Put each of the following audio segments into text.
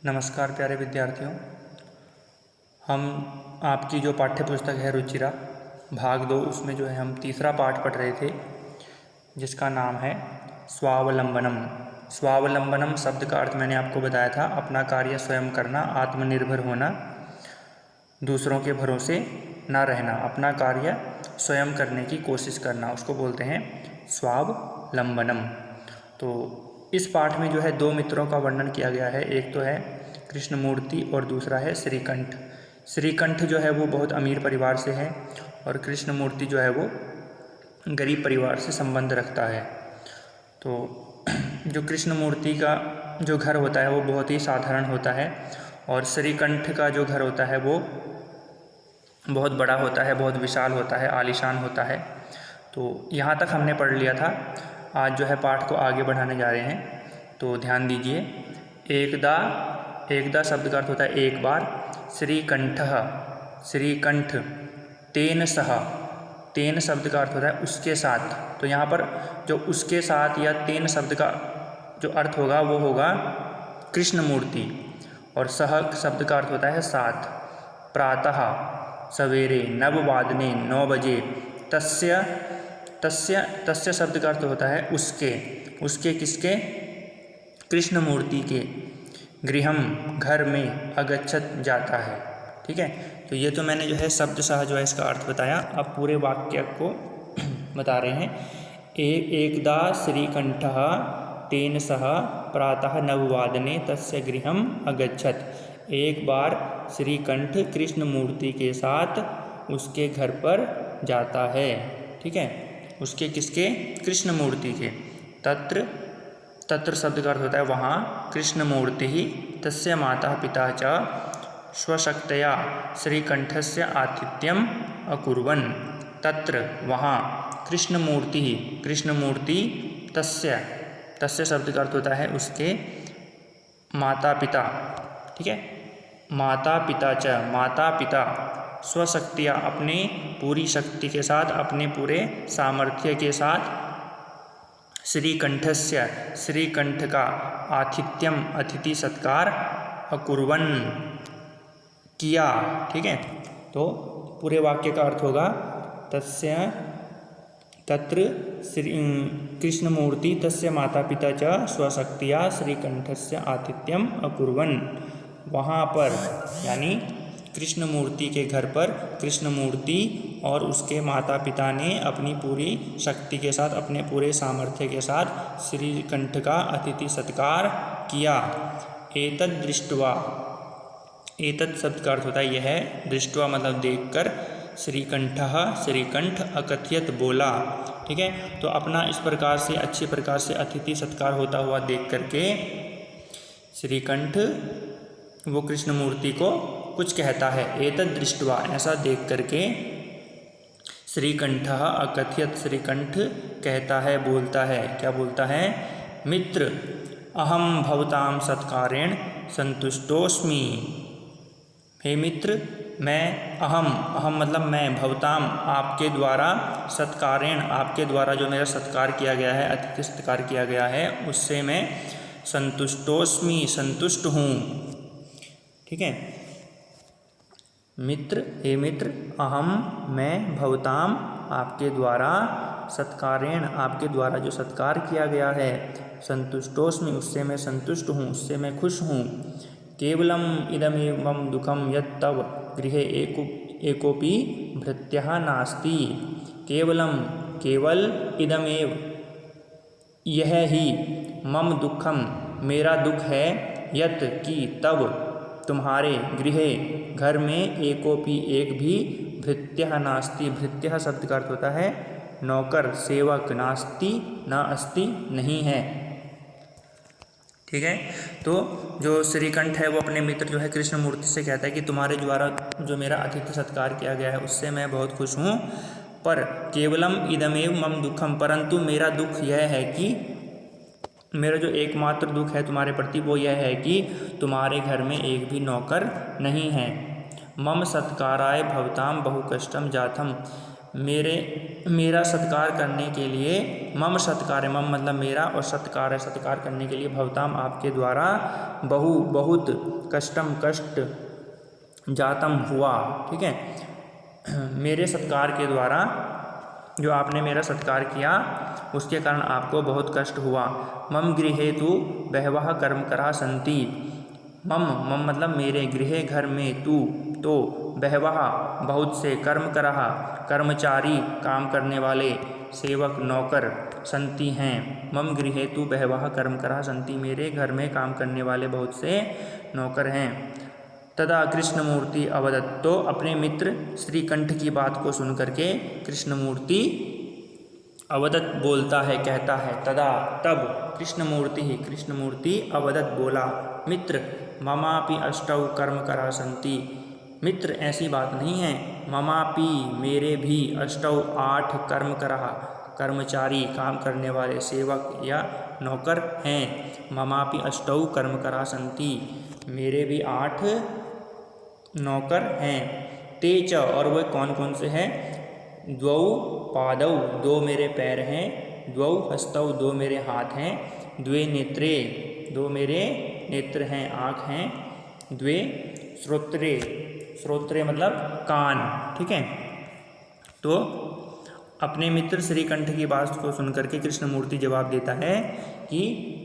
नमस्कार प्यारे विद्यार्थियों। हम आपकी जो पाठ्य पुस्तक है रुचिरा भाग 2 उसमें जो है हम तीसरा पाठ पढ़ रहे थे जिसका नाम है स्वावलंबनम। स्वावलंबनम शब्द का अर्थ मैंने आपको बताया था, अपना कार्य स्वयं करना, आत्मनिर्भर होना, दूसरों के भरोसे ना रहना, अपना कार्य स्वयं करने की कोशिश करना, उसको बोलते हैं स्वावलंबनम। तो इस पाठ में जो है दो मित्रों का वर्णन किया गया है, एक तो है कृष्णमूर्ति और दूसरा है श्रीकंठ। श्रीकंठ जो है वो बहुत अमीर परिवार से है और कृष्णमूर्ति जो है वो गरीब परिवार से संबंध रखता है। तो जो कृष्णमूर्ति का जो घर होता है वो बहुत ही साधारण होता है और श्रीकंठ का जो घर होता है वो बहुत बड़ा होता है, बहुत विशाल होता है, आलीशान होता है। तो यहाँ तक हमने पढ़ लिया था। आज जो है पाठ को आगे बढ़ाने जा रहे हैं, तो ध्यान दीजिए। एकदा शब्द का अर्थ होता है एक बार। श्रीकंठः, श्रीकंठ। तेन सह, तेन शब्द का अर्थ होता है उसके साथ। तो यहाँ पर जो उसके साथ या तेन शब्द का जो अर्थ होगा वो होगा कृष्णमूर्ति, और सह शब्द का अर्थ होता है साथ। प्रातः, सवेरे, नववादने, 9 बजे। तस्य, तस्य शब्द का अर्थ होता है उसके, उसके किसके? कृष्णमूर्ति के। गृहम, घर में, अगच्छत, जाता है। ठीक है, तो ये तो मैंने जो है शब्दशः जो है इसका अर्थ बताया। अब पूरे वाक्य को बता रहे हैं। एकदा श्रीकंठः तेन सह प्रातः 9 वादने तस्य गृहम अगच्छत। एक बार श्रीकंठ कृष्णमूर्ति के साथ उसके घर पर जाता है। ठीक है, उसके किसके? कृष्णमूर्ति के। तत्र शब्द का अर्थ होता है वहाँ। कृष्णमूर्ति ही तस्य माता पिता च स्वशक्तया श्रीकंठस्य आतिथ्यम अकुर्वन्। तत्र वहाँ, कृष्णमूर्ति ही, कृष्णमूर्ति, तस्य शब्द का अर्थ होता है उसके माता पिता। ठीक है, माता पिता च, माता पिता, स्वशक्तिया, अपने पूरी शक्ति के साथ, अपने पूरे सामर्थ्य के साथ, श्रीकंठस्य, श्रीकंठ का, आतिथ्यम, अतिथि सत्कार, अकुर्वन्, किया। ठीक है, तो पूरे वाक्य का अर्थ होगा तत्र कृष्णमूर्ति तस्य माता पिता च स्वशक्तिया श्रीकंठस्य आतिथ्यम अकुर्वन्। वहाँ पर यानी कृष्णमूर्ति के घर पर कृष्णमूर्ति और उसके माता पिता ने अपनी पूरी शक्ति के साथ, अपने पूरे सामर्थ्य के साथ श्रीकंठ का अतिथि सत्कार किया। एतद् दृष्ट्वा, एतद् शब्द का अर्थ होता है यह, दृष्ट्वा मतलब देखकर, श्रीकंठः, श्रीकंठ, अकथयत, बोला। ठीक है, तो अपना इस प्रकार से, अच्छे प्रकार से अतिथि सत्कार होता हुआ देख करके श्रीकंठ वो कृष्णमूर्ति को कुछ कहता है। एतद् दृष्ट्वा, ऐसा देख करके, श्रीकंठः अकथयत, श्रीकंठ कहता है, बोलता है। क्या बोलता है? मित्र, अहम भवताम सत्कारेण संतुष्टोस्मि। हे मित्र, मैं, अहम मतलब मैं, भवताम आपके द्वारा, सत्कारेण आपके द्वारा जो मेरा सत्कार किया गया है, अतिथि सत्कार किया गया है, उससे मैं संतुष्टोस्मि, संतुष्ट हूँ। ठीक है, मित्र, हे मित्र, अहम मैं, भवताम आपके द्वारा, सत्कारेण आपके द्वारा जो सत्कार किया गया है, संतुष्टोस्मि उससे मैं संतुष्ट हूँ, उससे मैं खुश हूँ। केवलम इदमेव मम दुखम यत् तव गृहे एकोपि भृत्यः नास्ति। केवलम, केवल, इदमेव यह ही, मम दुखम मेरा दुख है, यत् की तव तुम्हारे, गृहे घर में, एकोपि एक भी, भृत्यः नास्ति। भृत्यः शब्द का अर्थ होता है नौकर, सेवक, नास्ति न अस्ति, नहीं है। ठीक है, तो जो श्रीकंठ है वो अपने मित्र जो है कृष्णमूर्ति से कहता है कि तुम्हारे द्वारा जो मेरा अतिथि सत्कार किया गया है उससे मैं बहुत खुश हूँ, पर केवलम इदमेव मम दुखम, परंतु मेरा दुख यह है कि, मेरा जो एकमात्र दुख है तुम्हारे प्रति वो यह है कि तुम्हारे घर में एक भी नौकर नहीं है। मम सत्काराय भवताम बहु कष्टम जातम, मेरा सत्कार करने के लिए, मम सत्कार, मम मतलब मेरा, और सत्कार सत्कार करने के लिए, भवताम आपके द्वारा, बहुत कष्टम कष्ट, जातम हुआ, ठीक है, मेरे सत्कार के द्वारा, जो आपने मेरा सत्कार किया उसके कारण आपको बहुत कष्ट हुआ। मम गृहे तु बहवः कर्मकरा सन्ति, मम मतलब मेरे, गृहे घर में, तू तो, बहवः बहुत से, कर्मकरः कर्मचारी काम करने वाले, सेवक नौकर, संति हैं, मम गृहे तु बहवः कर्मकरः सन्ति, मेरे घर में काम करने वाले बहुत से नौकर हैं। तदा कृष्णमूर्ति अवदत्त, तो अपने मित्र श्रीकंठ की बात को सुन करके कृष्णमूर्ति अवदत्त बोलता है, कहता है, तदा तब, कृष्णमूर्ति अवदत्त बोला, मित्र ममापि अष्टौ कर्मकरा सन्ति, मित्र ऐसी बात नहीं है, ममापि मेरे भी, अष्टौ 8 कर्मकरा कर्मचारी काम करने वाले, सेवक या नौकर हैं, ममापि अष्टौ कर्मकरा सन्ति, मेरे भी 8 नौकर हैं। ते च, और वह कौन कौन से हैं, द्वौ पादौ 2 मेरे पैर हैं, द्वौ हस्तौ 2 मेरे हाथ हैं, द्वे नेत्रे 2 मेरे नेत्र हैं, आँख हैं, द्वे श्रोत्रे, श्रोत्रे मतलब कान, ठीक है। तो अपने मित्र श्रीकंठ की बात को सुन करके कृष्णमूर्ति जवाब देता है कि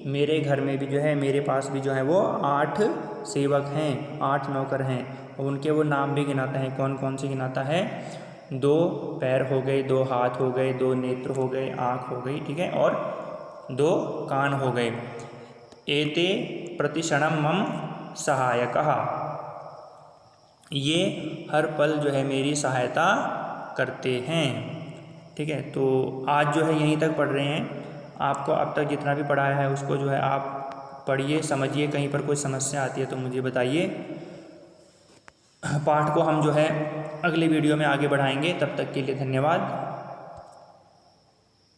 मेरे घर में भी जो है, मेरे पास भी जो है वो 8 सेवक हैं, 8 नौकर हैं, और उनके वो नाम भी गिनाता है, कौन कौन से गिनाता है, 2 पैर हो गए, 2 हाथ हो गए, 2 नेत्र हो गए, आँख हो गई, ठीक है, और 2 कान हो गए। एते प्रतिक्षणम मम सहायकः, ये हर पल जो है मेरी सहायता करते हैं, ठीक है। तो आज जो है यहीं तक पढ़ रहे हैं, आपको अब तक जितना भी पढ़ाया है उसको जो है आप पढ़िए, समझिए, कहीं पर कोई समस्या आती है तो मुझे बताइए। पाठ को हम जो है अगले वीडियो में आगे बढ़ाएंगे, तब तक के लिए धन्यवाद।